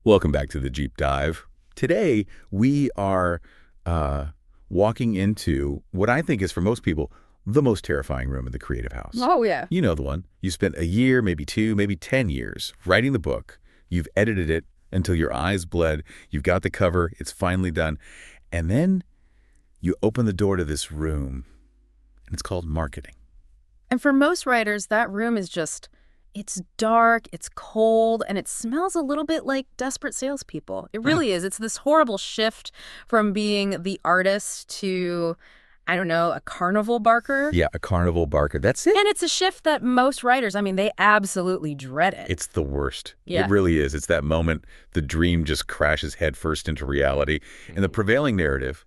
Welcome back to the Deep Dive. Today, we are walking into what I think is, for most people, the most terrifying room in the creative house. Oh, yeah. You know the one. You spent a year, maybe 2, maybe 10 years writing the book. You've edited it until your eyes bled. You've got the cover. It's finally done. And then you open the door to this room, and it's called marketing. And for most writers, that room is just, it's dark, it's cold, and it smells a little bit like desperate salespeople. It really is. It's this horrible shift from being the artist to, I don't know, a carnival barker. Yeah, a carnival barker. That's it. And it's a shift that most writers, they absolutely dread it. It's the worst. Yeah. It really is. It's that moment the dream just crashes headfirst into reality. And the prevailing narrative,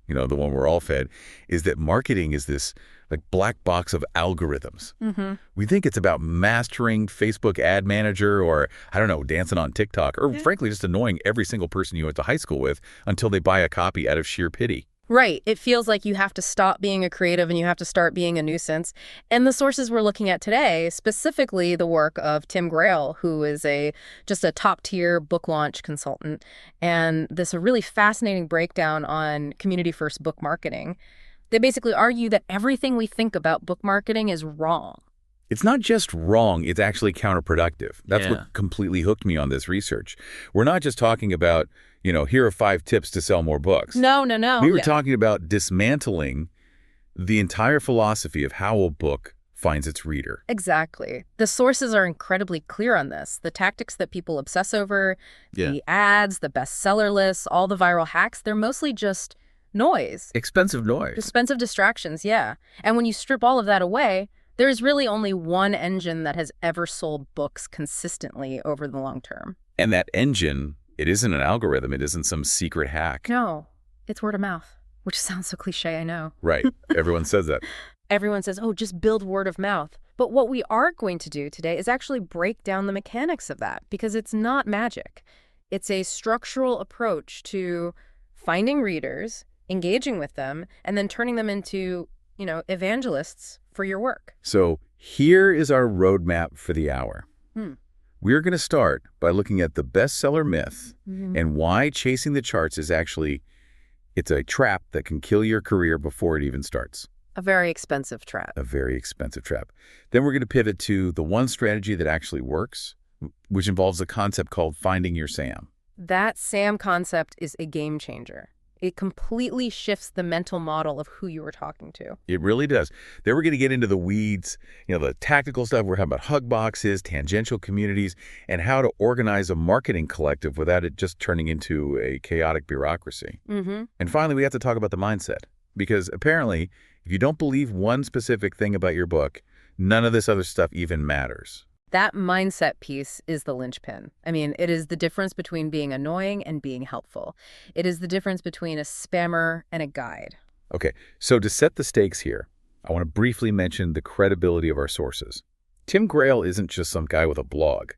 the one we're all fed, is that marketing is this like black box of algorithms. Mm-hmm. We think it's about mastering Facebook ad manager or, I don't know, dancing on TikTok or frankly just annoying every single person you went to high school with until they buy a copy out of sheer pity. Right. It feels like you have to stop being a creative and you have to start being a nuisance. And the sources we're looking at today, specifically the work of Tim Grail, who is just a top-tier book launch consultant, and this a really fascinating breakdown on community-first book marketing. They basically argue that everything we think about book marketing is wrong. It's not just wrong, it's actually counterproductive. That's what completely hooked me on this research. We're not just talking about, here are 5 tips to sell more books. No. We were talking about dismantling the entire philosophy of how a book finds its reader. Exactly. The sources are incredibly clear on this. The tactics that people obsess over, the ads, the bestseller lists, all the viral hacks, they're mostly just noise. Expensive noise. Expensive distractions, yeah. And when you strip all of that away, there is really only one engine that has ever sold books consistently over the long term. And that engine, it isn't an algorithm. It isn't some secret hack. No, it's word of mouth, which sounds so cliche, I know. Right. Everyone says that. Everyone says, oh, just build word of mouth. But what we are going to do today is actually break down the mechanics of that, because it's not magic. It's a structural approach to finding readers, engaging with them, and then turning them into, evangelists for your work. So here is our roadmap for the hour. We're going to start by looking at the bestseller myth and why chasing the charts is actually, it's a trap that can kill your career before it even starts. A very expensive trap. A very expensive trap. Then we're going to pivot to the one strategy that actually works, which involves a concept called finding your Sam. That Sam concept is a game changer. It completely shifts the mental model of who you were talking to. It really does. Then we're going to get into the weeds, the tactical stuff. We're talking about hug boxes, tangential communities, and how to organize a marketing collective without it just turning into a chaotic bureaucracy. And finally, we have to talk about the mindset, because apparently, if you don't believe one specific thing about your book, none of this other stuff even matters. That mindset piece is the linchpin. It is the difference between being annoying and being helpful. It is the difference between a spammer and a guide. Okay, so to set the stakes here, I want to briefly mention the credibility of our sources. Tim Grail isn't just some guy with a blog.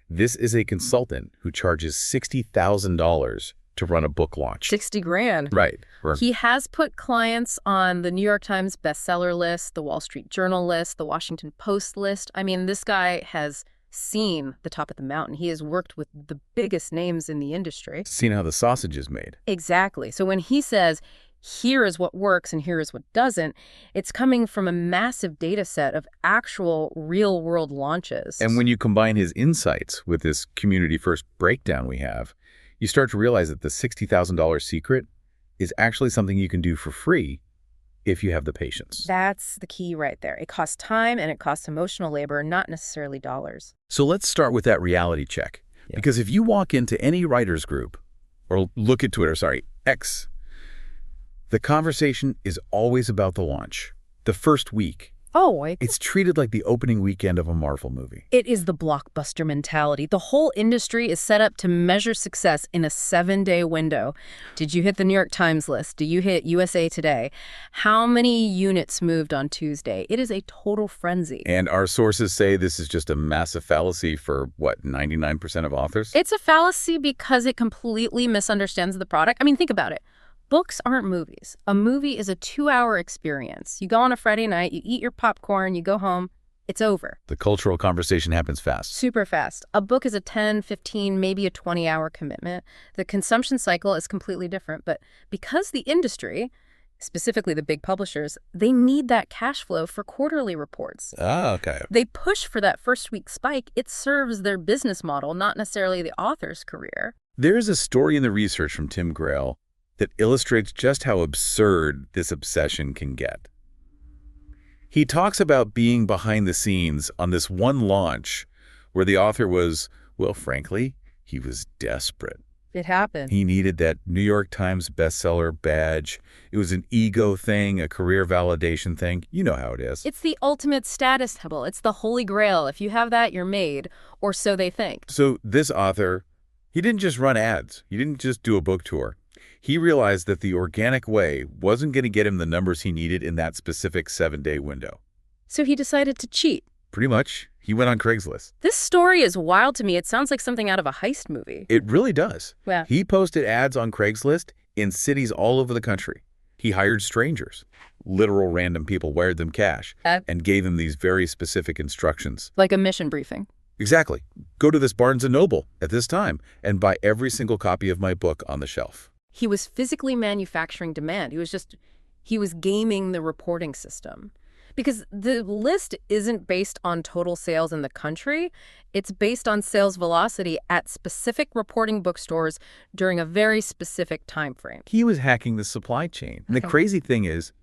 This is a consultant who charges $60,000 to run a book launch. 60 grand. Right. He has put clients on the New York Times bestseller list, the Wall Street Journal list, the Washington Post list. This guy has seen the top of the mountain. He has worked with the biggest names in the industry. Seen how the sausage is made. Exactly. So when he says, here is what works and here is what doesn't, it's coming from a massive data set of actual real-world launches. And when you combine his insights with this community-first breakdown we have, you start to realize that the $60,000 secret is actually something you can do for free if you have the patience. That's the key right there. It costs time and it costs emotional labor, not necessarily dollars. So let's start with that reality check. Because if you walk into any writer's group, or look at Twitter, X, the conversation is always about the launch, the first week. It's treated like the opening weekend of a Marvel movie. It is the blockbuster mentality. The whole industry is set up to measure success in a 7-day window. Did you hit the New York Times list? Do you hit USA Today? How many units moved on Tuesday? It is a total frenzy. And our sources say this is just a massive fallacy for, 99% of authors? It's a fallacy because it completely misunderstands the product. Think about it. Books aren't movies. A movie is a 2-hour experience. You go on a Friday night, you eat your popcorn, you go home, it's over. The cultural conversation happens fast. Super fast. A book is a 10, 15, maybe a 20-hour commitment. The consumption cycle is completely different. But because the industry, specifically the big publishers, they need that cash flow for quarterly reports. Ah, okay. They push for that first week spike. It serves their business model, not necessarily the author's career. There's a story in the research from Tim Grail that illustrates just how absurd this obsession can get. He talks about being behind the scenes on this one launch where the author was, well, frankly, he was desperate. It happened. He needed that New York Times bestseller badge. It was an ego thing, a career validation thing. You know how it is. It's the ultimate status symbol. It's the holy grail. If you have that, you're made, or so they think. So this author, he didn't just run ads. He didn't just do a book tour. He realized that the organic way wasn't going to get him the numbers he needed in that specific 7-day window. So he decided to cheat. Pretty much. He went on Craigslist. This story is wild to me. It sounds like something out of a heist movie. It really does. Yeah. He posted ads on Craigslist in cities all over the country. He hired strangers, literal random people, wired them cash, and gave them these very specific instructions. Like a mission briefing. Exactly. Go to this Barnes & Noble at this time and buy every single copy of my book on the shelf. He was physically manufacturing demand. He was gaming the reporting system. Because the list isn't based on total sales in the country. It's based on sales velocity at specific reporting bookstores during a very specific time frame. He was hacking the supply chain. And the crazy thing is,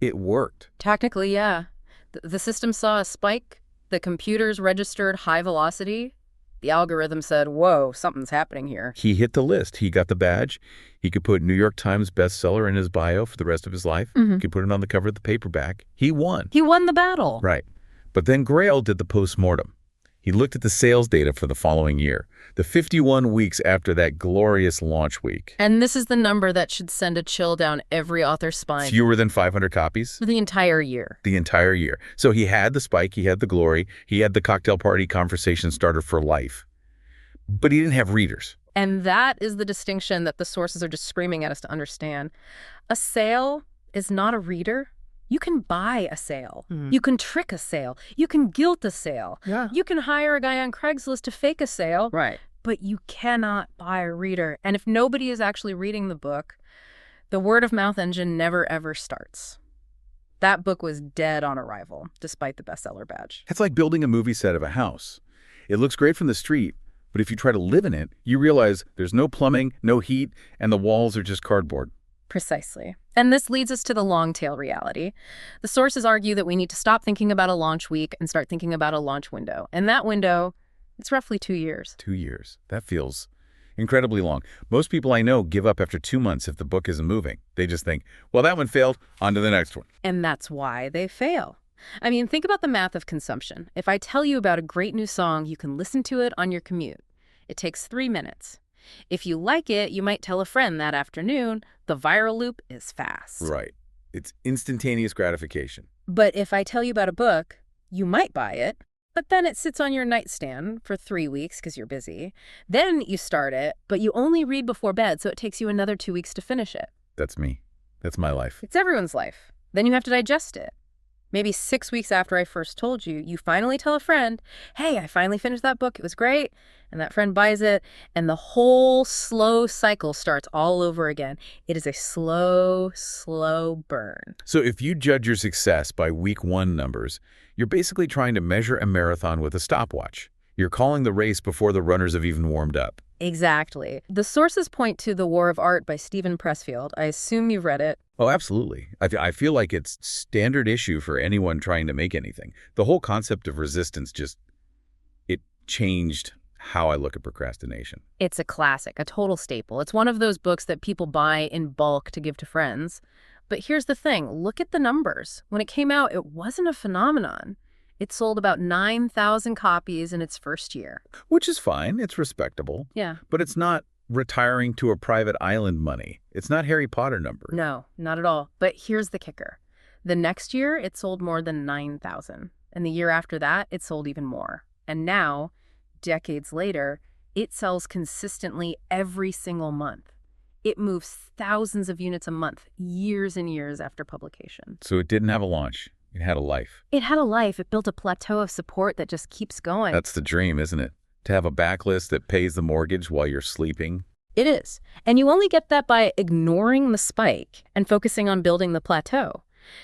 it worked. Technically, yeah. The system saw a spike. The computers registered high velocity. The algorithm said, whoa, something's happening here. He hit the list. He got the badge. He could put New York Times bestseller in his bio for the rest of his life. He could put it on the cover of the paperback. He won. He won the battle. Right. But then Grail did the postmortem. He looked at the sales data for the following year, the 51 weeks after that glorious launch week. And this is the number that should send a chill down every author's spine. Fewer than 500 copies? For the entire year. The entire year. So he had the spike, he had the glory, he had the cocktail party conversation starter for life. But he didn't have readers. And that is the distinction that the sources are just screaming at us to understand. A sale is not a reader. You can buy a sale. You can trick a sale. You can guilt a sale. Yeah. You can hire a guy on Craigslist to fake a sale. Right. But you cannot buy a reader. And if nobody is actually reading the book, the word of mouth engine never, ever starts. That book was dead on arrival, despite the bestseller badge. It's like building a movie set of a house. It looks great from the street, but if you try to live in it, you realize there's no plumbing, no heat, and the walls are just cardboard. Precisely. And this leads us to the long tail reality. The sources argue that we need to stop thinking about a launch week and start thinking about a launch window. And that window, it's roughly 2 years. 2 years. That feels incredibly long. Most people I know give up after 2 months if the book isn't moving. They just think, well, that one failed, on to the next one. And that's why they fail. I mean, think about the math of consumption. If I tell you about a great new song, you can listen to it on your commute. It takes 3 minutes. If you like it, you might tell a friend that afternoon. The viral loop is fast. Right. It's instantaneous gratification. But if I tell you about a book, you might buy it, but then it sits on your nightstand for 3 weeks because you're busy. Then you start it, but you only read before bed, so it takes you another 2 weeks to finish it. That's me. That's my life. It's everyone's life. Then you have to digest it. Maybe 6 weeks after I first told you, you finally tell a friend, hey, I finally finished that book. It was great. And that friend buys it, and the whole slow cycle starts all over again. It is a slow, slow burn. So if you judge your success by week 1 numbers, you're basically trying to measure a marathon with a stopwatch. You're calling the race before the runners have even warmed up. Exactly. The sources point to The War of Art by Stephen Pressfield. I assume you've read it. Oh, absolutely. I feel like it's standard issue for anyone trying to make anything. The whole concept of resistance it changed how I look at procrastination. It's a classic, a total staple. It's one of those books that people buy in bulk to give to friends. But here's the thing. Look at the numbers. When it came out, it wasn't a phenomenon. It sold about 9,000 copies in its first year. Which is fine. It's respectable. Yeah. But it's not retiring to a private island money. It's not Harry Potter number. No, not at all. But here's the kicker. The next year, it sold more than 9,000. And the year after that, it sold even more. And now, decades later, it sells consistently every single month. It moves thousands of units a month, years and years after publication. So it didn't have a launch. It had a life. It had a life. It built a plateau of support that just keeps going. That's the dream, isn't it? To have a backlist that pays the mortgage while you're sleeping. It is. And you only get that by ignoring the spike and focusing on building the plateau.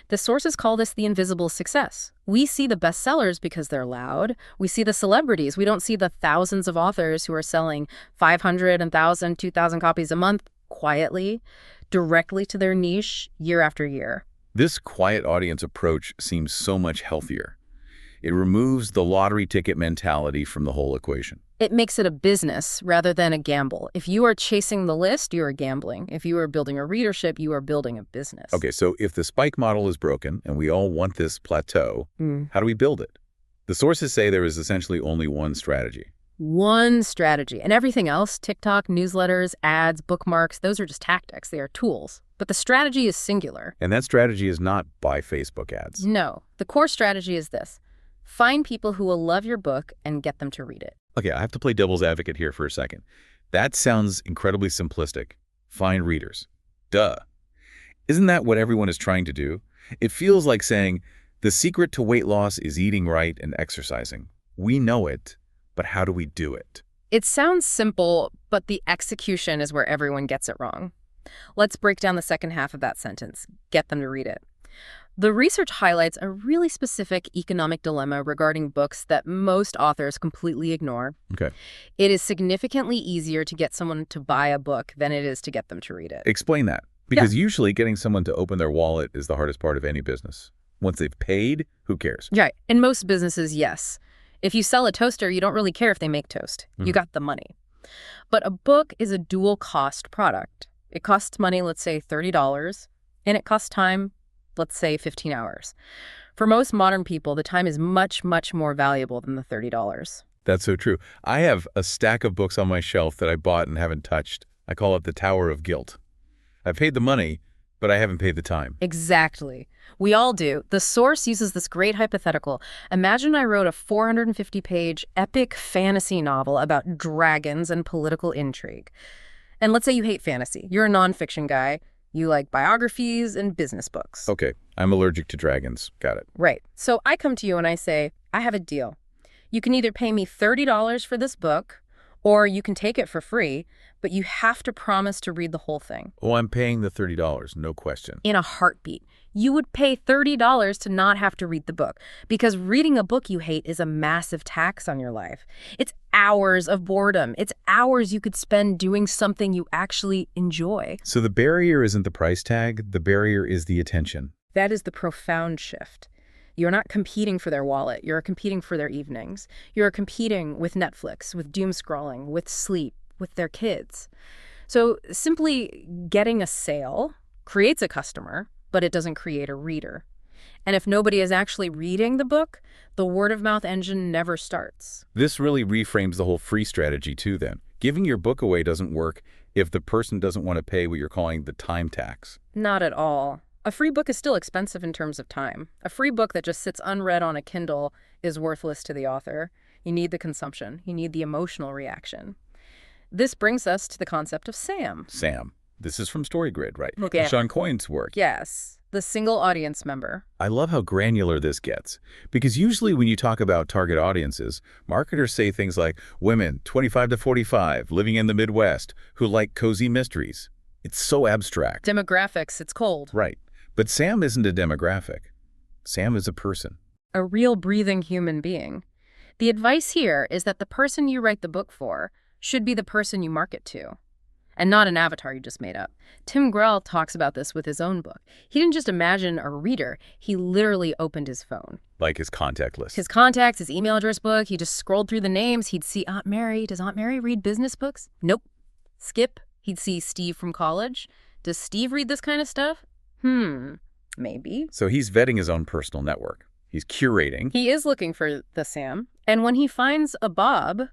The sources call this the invisible success. We see the bestsellers because they're loud. We see the celebrities. We don't see the thousands of authors who are selling 500, 1,000, 2,000 copies a month quietly, directly to their niche year after year. This quiet audience approach seems so much healthier. It removes the lottery ticket mentality from the whole equation. It makes it a business rather than a gamble. If you are chasing the list, you are gambling. If you are building a readership, you are building a business. Okay, so if the spike model is broken and we all want this plateau, how do we build it? The sources say there is essentially only one strategy. One strategy. And everything else, TikTok, newsletters, ads, bookmarks, those are just tactics. They are tools. But the strategy is singular. And that strategy is not buy Facebook ads. No. The core strategy is this. Find people who will love your book and get them to read it. Okay, I have to play devil's advocate here for a second. That sounds incredibly simplistic. Find readers. Duh. Isn't that what everyone is trying to do? It feels like saying, the secret to weight loss is eating right and exercising. We know it, but how do we do it? It sounds simple, but the execution is where everyone gets it wrong. Let's break down the second half of that sentence. Get them to read it. The research highlights a really specific economic dilemma regarding books that most authors completely ignore. Okay. It is significantly easier to get someone to buy a book than it is to get them to read it. Explain that. Because usually getting someone to open their wallet is the hardest part of any business. Once they've paid, who cares? Right. In most businesses, yes. If you sell a toaster, you don't really care if they make toast. You got the money. But a book is a dual cost product. It costs money, let's say $30, and it costs time, let's say 15 hours. For most modern people, the time is much, much more valuable than the $30. That's so true. I have a stack of books on my shelf that I bought and haven't touched. I call it the Tower of Guilt. I paid the money, but I haven't paid the time. Exactly. We all do. The source uses this great hypothetical. Imagine I wrote a 450-page epic fantasy novel about dragons and political intrigue. And let's say you hate fantasy. You're a nonfiction guy. You like biographies and business books. Okay, I'm allergic to dragons. Got it. Right. So I come to you and I say, I have a deal. You can either pay me $30 for this book, or you can take it for free, but you have to promise to read the whole thing. Oh, I'm paying the $30, no question. In a heartbeat. You would pay $30 to not have to read the book, because reading a book you hate is a massive tax on your life. It's hours of boredom. It's hours you could spend doing something you actually enjoy. So the barrier isn't the price tag, the barrier is the attention. That is the profound shift. You're not competing for their wallet. You're competing for their evenings. You're competing with Netflix, with doom scrolling, with sleep, with their kids. So simply getting a sale creates a customer, but it doesn't create a reader. And if nobody is actually reading the book, the word-of-mouth engine never starts. This really reframes the whole free strategy too then. Giving your book away doesn't work if the person doesn't want to pay what you're calling the time tax. Not at all. A free book is still expensive in terms of time. A free book that just sits unread on a Kindle is worthless to the author. You need the consumption. You need the emotional reaction. This brings us to the concept of SAM. SAM. This is from StoryGrid, right? Okay. Sean Coyne's work. Yes, the single audience member. I love how granular this gets, because usually when you talk about target audiences, marketers say things like women 25 to 45 living in the Midwest who like cozy mysteries. It's so abstract. Demographics, it's cold. Right. But Sam isn't a demographic. Sam is a person. A real breathing human being. The advice here is that the person you write the book for should be the person you market to, and not an avatar you just made up. Tim Grell talks about this with his own book. He didn't just imagine a reader. He literally opened his phone. Like his contact list. His contacts, his email address book. He just scrolled through the names. He'd see Aunt Mary. Does Aunt Mary read business books? Nope. Skip. He'd see Steve from college. Does Steve read this kind of stuff? Maybe. So he's vetting his own personal network. He's curating. He is looking for the Sam. And when he finds a Bob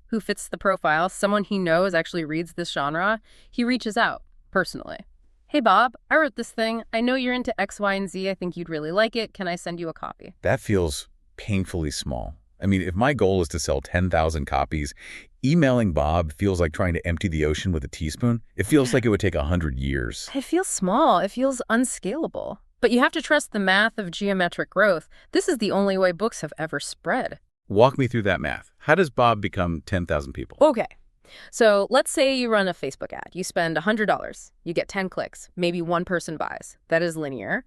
who fits the profile, someone he knows actually reads this genre, he reaches out personally. Hey, Bob, I wrote this thing. I know you're into X, Y, and Z. I think you'd really like it. Can I send you a copy? That feels painfully small. I mean, if my goal is to sell 10,000 copies, emailing Bob feels like trying to empty the ocean with a teaspoon. It feels like it would take 100 years. It feels small. It feels unscalable. But you have to trust the math of geometric growth. This is the only way books have ever spread. Walk me through that math. How does Bob become 10,000 people? Okay. So let's say you run a Facebook ad. You spend $100. You get 10 clicks. Maybe one person buys. That is linear.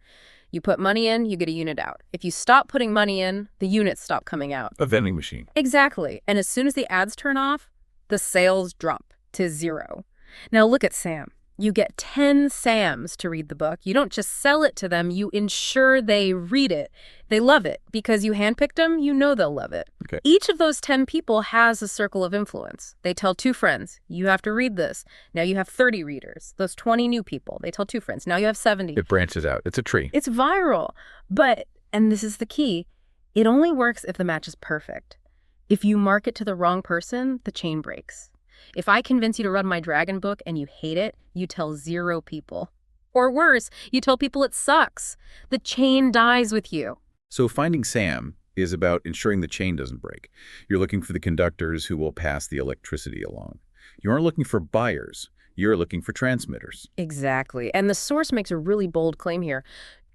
You put money in, you get a unit out. If you stop putting money in, the units stop coming out. A vending machine. Exactly. And as soon as the ads turn off, the sales drop to 0. Now look at Sam. You get 10 Sams to read the book. You don't just sell it to them, you ensure they read it. They love it. Because you handpicked them, you know they'll love it. Okay. Each of those 10 people has a circle of influence. They tell 2 friends, you have to read this. Now you have 30 readers. Those 20 new people, they tell 2 friends. Now you have 70. It branches out. It's a tree. It's viral. But, and this is the key, it only works if the match is perfect. If you market to the wrong person, the chain breaks. If I convince you to read my dragon book and you hate it, you tell 0 people. Or worse, you tell people it sucks. The chain dies with you. So finding Sam is about ensuring the chain doesn't break. You're looking for the conductors who will pass the electricity along. You aren't looking for buyers. You're looking for transmitters. Exactly. And the source makes a really bold claim here.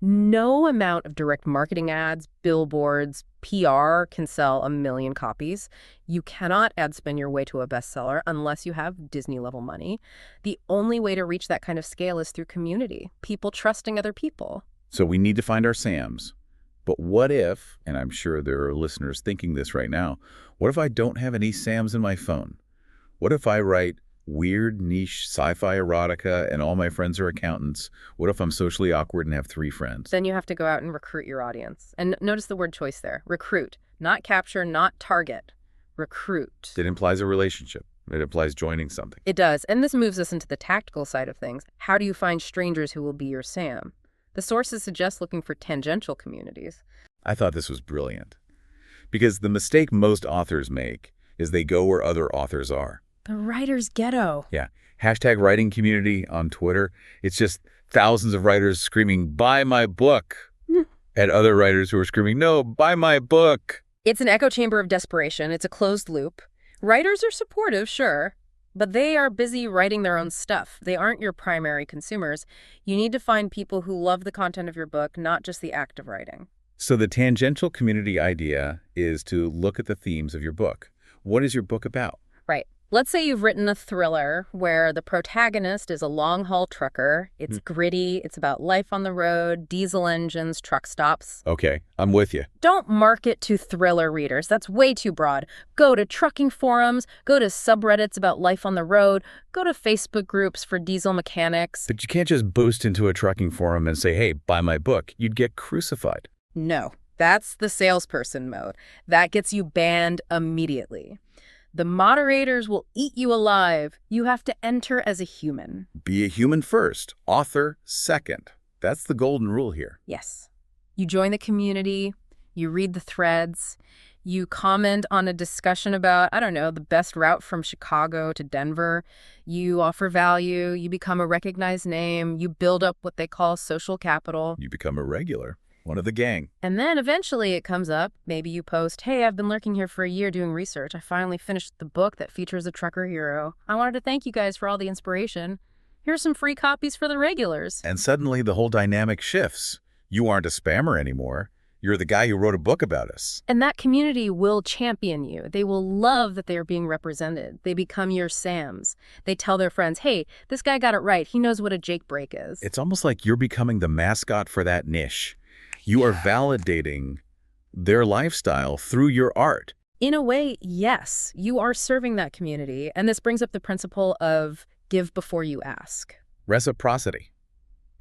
No amount of direct marketing ads, billboards, PR can sell 1 million copies. You cannot ad spend your way to a bestseller unless you have Disney-level money. The only way to reach that kind of scale is through community, people trusting other people. So we need to find our Sams. But what if, and I'm sure there are listeners thinking this right now, what if I don't have any Sams in my phone? What if I write weird niche sci-fi erotica and all my friends are accountants? What if I'm socially awkward and have 3 friends? Then you have to go out and recruit your audience. And notice the word choice there. Recruit. Not capture, not target. Recruit. It implies a relationship. It implies joining something. It does. And this moves us into the tactical side of things. How do you find strangers who will be your Sam? The sources suggest looking for tangential communities. I thought this was brilliant. Because the mistake most authors make is they go where other authors are. The writer's ghetto. Yeah. Hashtag writing community on Twitter. It's just thousands of writers screaming, buy my book, at other writers who are screaming, no, buy my book. It's an echo chamber of desperation. It's a closed loop. Writers are supportive, sure, but they are busy writing their own stuff. They aren't your primary consumers. You need to find people who love the content of your book, not just the act of writing. So the tangential community idea is to look at the themes of your book. What is your book about? Right. Let's say you've written a thriller where the protagonist is a long-haul trucker. It's gritty. It's about life on the road, diesel engines, truck stops. Okay, I'm with you. Don't market to thriller readers. That's way too broad. Go to trucking forums. Go to subreddits about life on the road. Go to Facebook groups for diesel mechanics. But you can't just boost into a trucking forum and say, hey, buy my book. You'd get crucified. No, that's the salesperson mode. That gets you banned immediately. The moderators will eat you alive. You have to enter as a human. Be a human first, author second. That's the golden rule here. Yes. You join the community, you read the threads, you comment on a discussion about, I don't know, the best route from Chicago to Denver. You offer value, you become a recognized name, you build up what they call social capital. You become a regular. One of the gang. And then eventually it comes up. Maybe you post, hey, I've been lurking here for a year doing research. I finally finished the book that features a trucker hero. I wanted to thank you guys for all the inspiration. Here's some free copies for the regulars. And suddenly the whole dynamic shifts. You aren't a spammer anymore. You're the guy who wrote a book about us. And that community will champion you. They will love that they are being represented. They become your Sams. They tell their friends, hey, this guy got it right. He knows what a Jake break is. It's almost like you're becoming the mascot for that niche. You are validating their lifestyle through your art. In a way, yes, you are serving that community. And this brings up the principle of give before you ask. Reciprocity.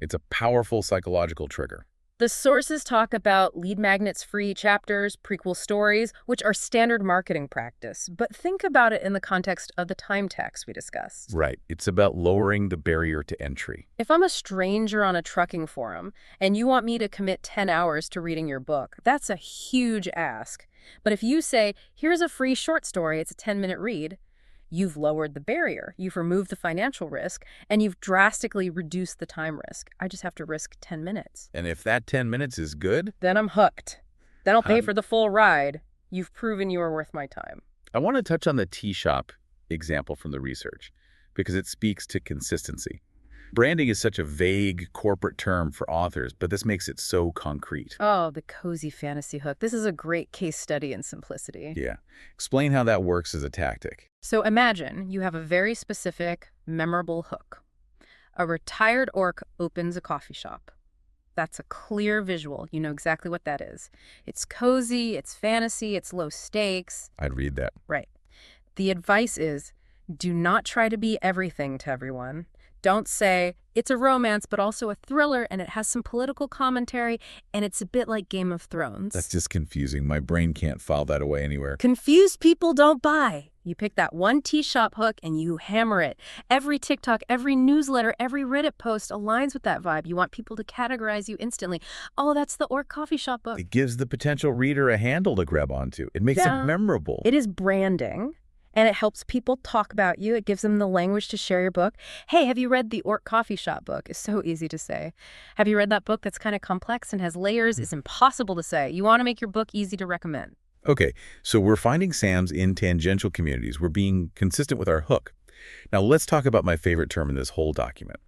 It's a powerful psychological trigger. The sources talk about lead magnets-free chapters, prequel stories, which are standard marketing practice. But think about it in the context of the time tax we discussed. Right. It's about lowering the barrier to entry. If I'm a stranger on a trucking forum and you want me to commit 10 hours to reading your book, that's a huge ask. But if you say, here's a free short story, it's a 10-minute read, you've lowered the barrier, you've removed the financial risk, and you've drastically reduced the time risk. I just have to risk 10 minutes. And if that 10 minutes is good, then I'm hooked. Then I'll pay for the full ride. You've proven you are worth my time. I want to touch on the tea shop example from the research because it speaks to consistency. Branding is such a vague corporate term for authors, but this makes it so concrete. Oh, the cozy fantasy hook. This is a great case study in simplicity. Yeah. Explain how that works as a tactic. So imagine you have a very specific, memorable hook. A retired orc opens a coffee shop. That's a clear visual. You know exactly what that is. It's cozy, it's fantasy, it's low stakes. I'd read that. Right. The advice is, do not try to be everything to everyone. Don't say, it's a romance, but also a thriller, and it has some political commentary, and it's a bit like Game of Thrones. That's just confusing. My brain can't file that away anywhere. Confused people don't buy. You pick that one tea shop hook and you hammer it. Every TikTok, every newsletter, every Reddit post aligns with that vibe. You want people to categorize you instantly. Oh, that's the Orc coffee shop book. It gives the potential reader a handle to grab onto. It makes it memorable. It is branding. And it helps people talk about you. It gives them the language to share your book. Hey, have you read the Orc Coffee Shop book? It's so easy to say. Have you read that book that's kind of complex and has layers? It's impossible to say. You want to make your book easy to recommend. Okay, so we're finding Sams in tangential communities. We're being consistent with our hook. Now let's talk about my favorite term in this whole document,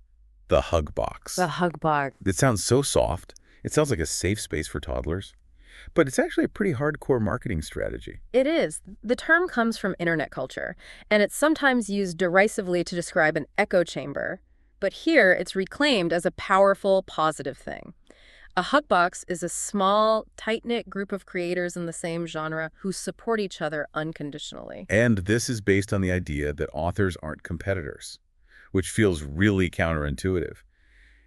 the hug box. The hug box. It sounds so soft. It sounds like a safe space for toddlers. But it's actually a pretty hardcore marketing strategy. It is. The term comes from internet culture, and it's sometimes used derisively to describe an echo chamber. But here, it's reclaimed as a powerful, positive thing. A hug box is a small, tight-knit group of creators in the same genre who support each other unconditionally. And this is based on the idea that authors aren't competitors, which feels really counterintuitive.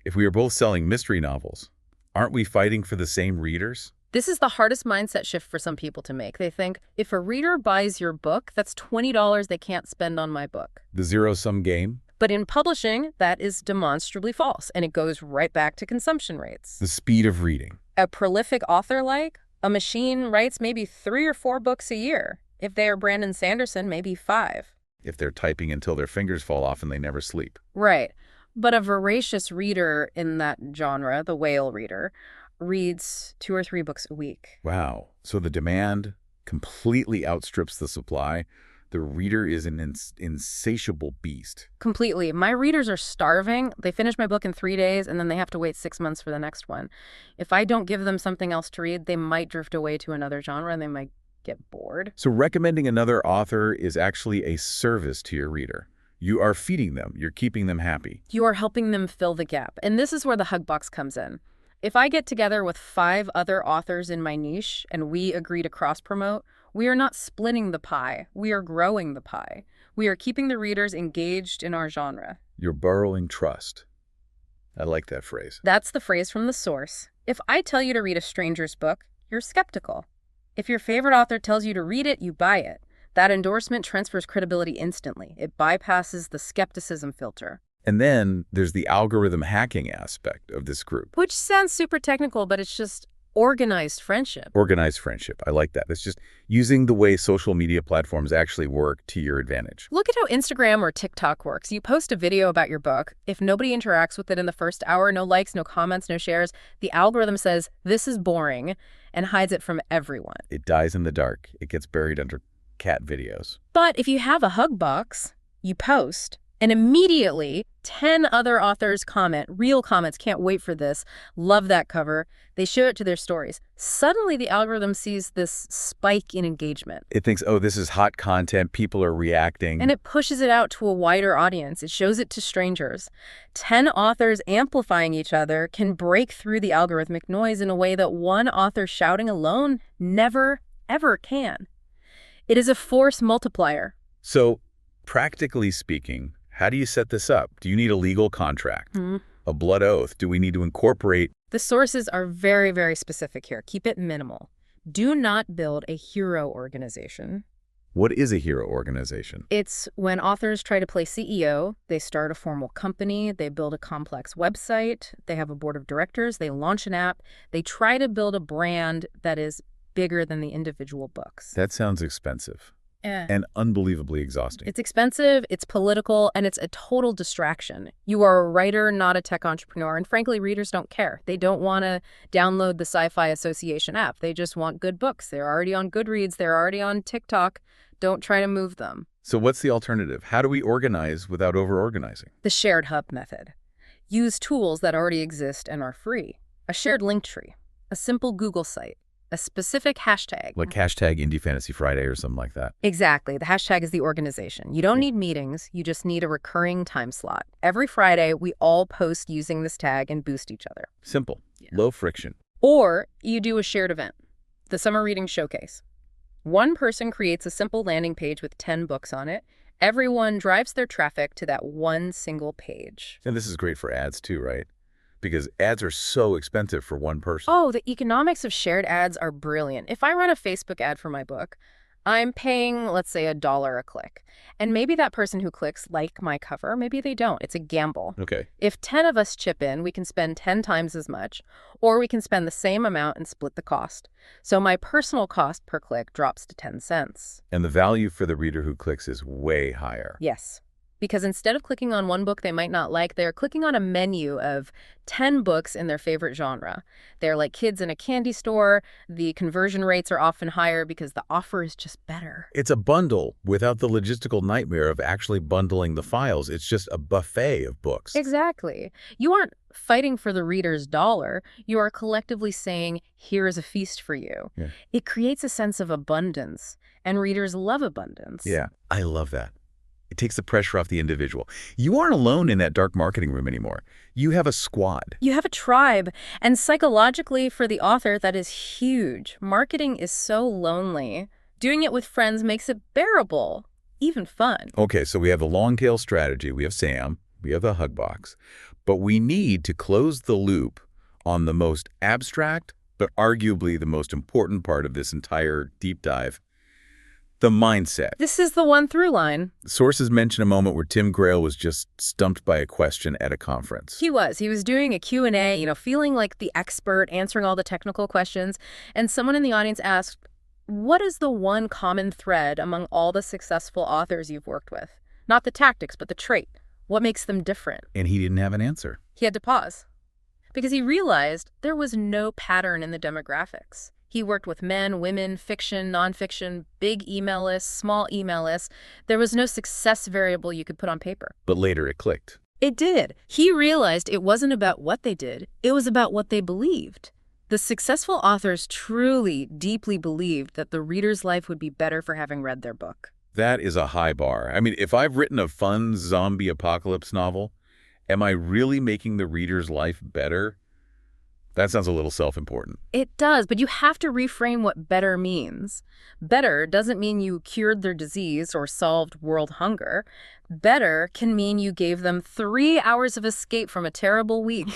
If we are both selling mystery novels, aren't we fighting for the same readers? This is the hardest mindset shift for some people to make. They think, if a reader buys your book, that's $20 they can't spend on my book. The zero-sum game? But in publishing, that is demonstrably false, and it goes right back to consumption rates. The speed of reading. A prolific author like a machine writes maybe 3 or 4 books a year. If they are Brandon Sanderson, maybe 5. If they're typing until their fingers fall off and they never sleep. Right. But a voracious reader in that genre, the whale reader, reads 2 or 3 books a week. Wow. So the demand completely outstrips the supply. The reader is an insatiable beast. Completely. My readers are starving. They finish my book in 3 days, and then they have to wait 6 months for the next one. If I don't give them something else to read, they might drift away to another genre, and they might get bored. So recommending another author is actually a service to your reader. You are feeding them. You're keeping them happy. You are helping them fill the gap. And this is where the hug box comes in. If I get together with 5 other authors in my niche and we agree to cross-promote, we are not splitting the pie. We are growing the pie. We are keeping the readers engaged in our genre. You're borrowing trust. I like that phrase. That's the phrase from the source. If I tell you to read a stranger's book, you're skeptical. If your favorite author tells you to read it, you buy it. That endorsement transfers credibility instantly. It bypasses the skepticism filter. And then there's the algorithm hacking aspect of this group. Which sounds super technical, but it's just organized friendship. Organized friendship. I like that. It's just using the way social media platforms actually work to your advantage. Look at how Instagram or TikTok works. You post a video about your book. If nobody interacts with it in the first hour, no likes, no comments, no shares, the algorithm says, this is boring, and hides it from everyone. It dies in the dark. It gets buried under cat videos. But if you have a hug box, you post, and immediately 10 other authors comment, real comments, can't wait for this, love that cover. They show it to their stories. Suddenly the algorithm sees this spike in engagement. It thinks, oh, this is hot content, people are reacting. And it pushes it out to a wider audience. It shows it to strangers. 10 authors amplifying each other can break through the algorithmic noise in a way that one author shouting alone never, ever can. It is a force multiplier. So, practically speaking, how do you set this up? Do you need a legal contract? A blood oath? Do we need to incorporate? The sources are very, very specific here. Keep it minimal. Do not build a hero organization. What is a hero organization? It's when authors try to play CEO, they start a formal company, they build a complex website, they have a board of directors, they launch an app, they try to build a brand that is bigger than the individual books. That sounds expensive. And unbelievably exhausting. It's expensive, it's political, and it's a total distraction. You are a writer, not a tech entrepreneur, and frankly, readers don't care. They don't want to download the Sci-Fi Association app. They just want good books. They're already on Goodreads. They're already on TikTok. Don't try to move them. So what's the alternative? How do we organize without over-organizing? The shared hub method. Use tools that already exist and are free. A shared link tree, a simple Google site, a specific hashtag. Like hashtag Indie Fantasy Friday or something like that. Exactly. The hashtag is the organization. You don't need meetings. You just need a recurring time slot. Every Friday, we all post using this tag and boost each other. Simple. Low friction. Or you do a shared event, the Summer Reading Showcase. One person creates a simple landing page with 10 books on it. Everyone drives their traffic to that one single page. And this is great for ads too, right? Because ads are so expensive for one person. Oh, the economics of shared ads are brilliant. If I run a Facebook ad for my book, I'm paying, let's say, $1 a click. And maybe that person who clicks like my cover, maybe they don't. It's a gamble. Okay. If 10 of us chip in, we can spend 10 times as much, or we can spend the same amount and split the cost. So my personal cost per click drops to 10 cents. And the value for the reader who clicks is way higher. Yes. Because instead of clicking on one book they might not like, they're clicking on a menu of 10 books in their favorite genre. They're like kids in a candy store. The conversion rates are often higher because the offer is just better. It's a bundle without the logistical nightmare of actually bundling the files. It's just a buffet of books. Exactly. You aren't fighting for the reader's dollar. You are collectively saying, here is a feast for you. Yeah. It creates a sense of abundance, and readers love abundance. Yeah, I love that. It takes the pressure off the individual. You aren't alone in that dark marketing room anymore. You have a squad. You have a tribe. And psychologically, for the author, that is huge. Marketing is so lonely. Doing it with friends makes it bearable, even fun. Okay, so we have the long tail strategy. We have Sam. We have the hug box. But we need to close the loop on the most abstract, but arguably the most important part of this entire deep dive. The mindset. This is the one through line. Sources mention a moment where Tim Grail was just stumped by a question at a conference. He was doing a Q&A, feeling like the expert, answering all the technical questions. And someone in the audience asked, what is the one common thread among all the successful authors you've worked with? Not the tactics, but the trait. What makes them different? And he didn't have an answer. He had to pause because he realized there was no pattern in the demographics. He worked with men, women, fiction, nonfiction, big email lists, small email lists. There was no success variable you could put on paper. But later it clicked. It did. He realized it wasn't about what they did. It was about what they believed. The successful authors truly, deeply believed that the reader's life would be better for having read their book. That is a high bar. I mean, if I've written a fun zombie apocalypse novel, am I really making the reader's life better? That sounds a little self-important. It does, but you have to reframe what better means. Better doesn't mean you cured their disease or solved world hunger. Better can mean you gave them 3 hours of escape from a terrible week.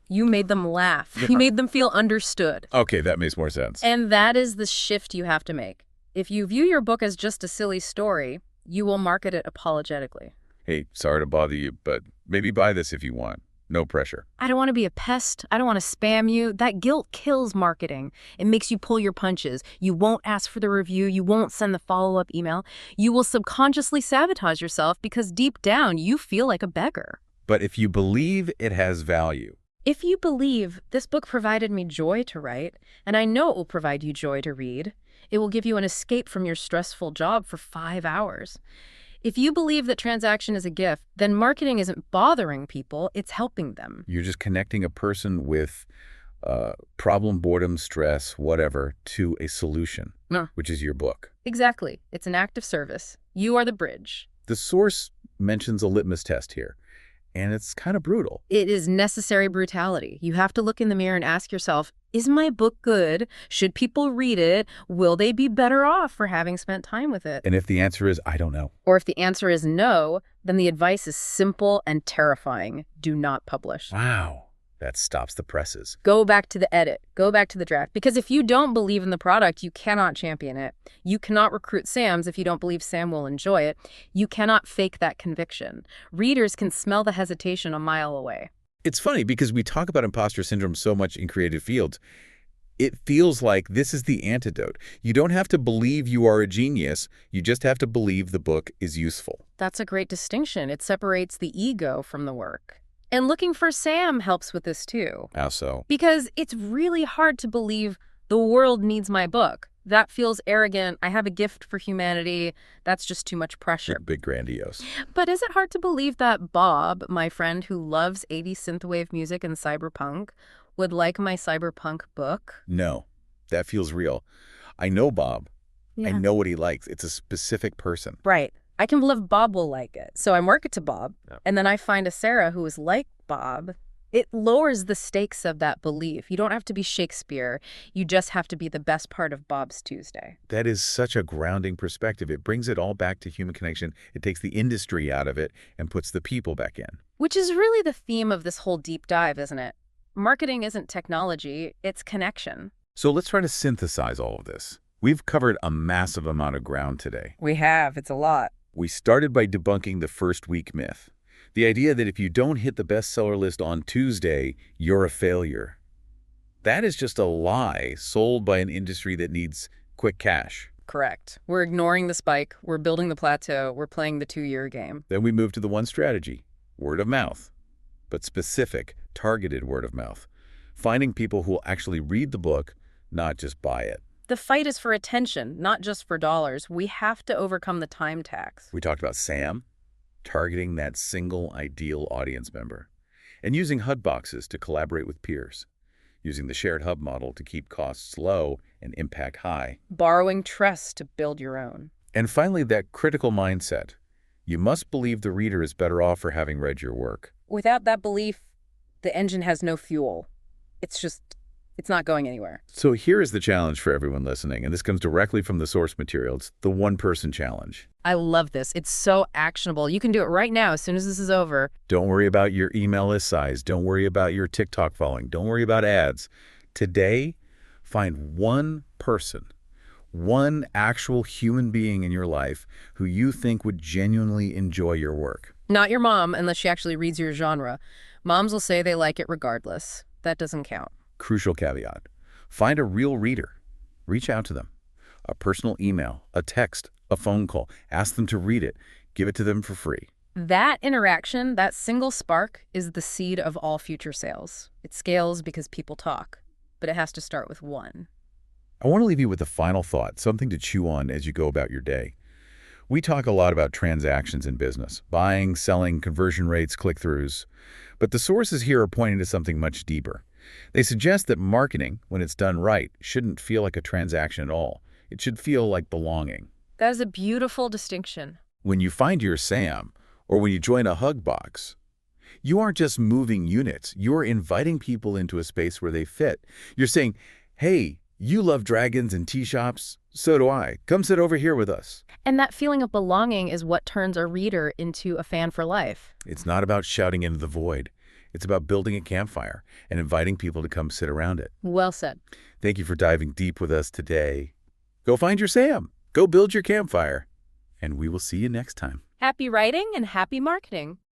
You made them laugh. You made them feel understood. Okay, that makes more sense. And that is the shift you have to make. If you view your book as just a silly story, you will market it apologetically. Hey, sorry to bother you, but maybe buy this if you want. No pressure. I don't want to be a pest. I don't want to spam you. That guilt kills marketing. It makes you pull your punches. You won't ask for the review. You won't send the follow-up email. You will subconsciously sabotage yourself because deep down you feel like a beggar. But if you believe it has value. If you believe this book provided me joy to write, and I know it will provide you joy to read, it will give you an escape from your stressful job for 5 hours. If you believe that transaction is a gift, then marketing isn't bothering people, it's helping them. You're just connecting a person with problem, boredom, stress, whatever, to a solution, which is your book. Exactly. It's an act of service. You are the bridge. The source mentions a litmus test here, and it's kind of brutal. It is necessary brutality. You have to look in the mirror and ask yourself, is my book good? Should people read it? Will they be better off for having spent time with it? And if the answer is, I don't know. Or if the answer is no, then the advice is simple and terrifying. Do not publish. Wow. That stops the presses. Go back to the edit. Go back to the draft. Because if you don't believe in the product, you cannot champion it. You cannot recruit Sams if you don't believe Sam will enjoy it. You cannot fake that conviction. Readers can smell the hesitation a mile away. It's funny because we talk about imposter syndrome so much in creative fields. It feels like this is the antidote. You don't have to believe you are a genius. You just have to believe the book is useful. That's a great distinction. It separates the ego from the work. And looking for Sam helps with this too. How so? Because it's really hard to believe the world needs my book. That feels arrogant. I have a gift for humanity. That's just too much pressure. Big grandiose. But is it hard to believe that Bob, my friend who loves 80s synthwave music and cyberpunk, would like my cyberpunk book? No, that feels real. I know Bob. I Yeah. know what he likes. It's a specific person. Right. I can believe Bob will like it. So I mark it to Bob, Yep. and then I find a Sarah who is like Bob. It lowers the stakes of that belief. You don't have to be Shakespeare. You just have to be the best part of Bob's Tuesday. That is such a grounding perspective. It brings it all back to human connection. It takes the industry out of it and puts the people back in. Which is really the theme of this whole deep dive, isn't it? Marketing isn't technology, it's connection. So let's try to synthesize all of this. We've covered a massive amount of ground today. We have. It's a lot. We started by debunking the first week myth. The idea that if you don't hit the bestseller list on Tuesday, you're a failure. That is just a lie sold by an industry that needs quick cash. Correct. We're ignoring the spike. We're building the plateau. We're playing the 2-year game. Then we move to the one strategy, word of mouth, but specific, targeted word of mouth. Finding people who will actually read the book, not just buy it. The fight is for attention, not just for dollars. We have to overcome the time tax. We talked about Sam, targeting that single ideal audience member, and using HUD boxes to collaborate with peers, using the shared hub model to keep costs low and impact high. Borrowing trust to build your own. And finally, that critical mindset. You must believe the reader is better off for having read your work. Without that belief, the engine has no fuel. It's not going anywhere. So here is the challenge for everyone listening, and this comes directly from the source material. It's the one-person challenge. I love this. It's so actionable. You can do it right now as soon as this is over. Don't worry about your email list size. Don't worry about your TikTok following. Don't worry about ads. Today, find one person, one actual human being in your life who you think would genuinely enjoy your work. Not your mom, unless she actually reads your genre. Moms will say they like it regardless. That doesn't count. Crucial caveat. Find a real reader. Reach out to them. A personal email, a text, a phone call. Ask them to read it. Give it to them for free. That interaction, that single spark, is the seed of all future sales. It scales because people talk, but it has to start with one. I want to leave you with a final thought, something to chew on as you go about your day. We talk a lot about transactions in business, buying, selling, conversion rates, click-throughs. But the sources here are pointing to something much deeper. They suggest that marketing, when it's done right, shouldn't feel like a transaction at all. It should feel like belonging. That is a beautiful distinction. When you find your Sam, or when you join a hug box, you aren't just moving units. You're inviting people into a space where they fit. You're saying, hey, you love dragons and tea shops. So do I. Come sit over here with us. And that feeling of belonging is what turns a reader into a fan for life. It's not about shouting into the void. It's about building a campfire and inviting people to come sit around it. Well said. Thank you for diving deep with us today. Go find your Sam. Go build your campfire. And we will see you next time. Happy writing and happy marketing.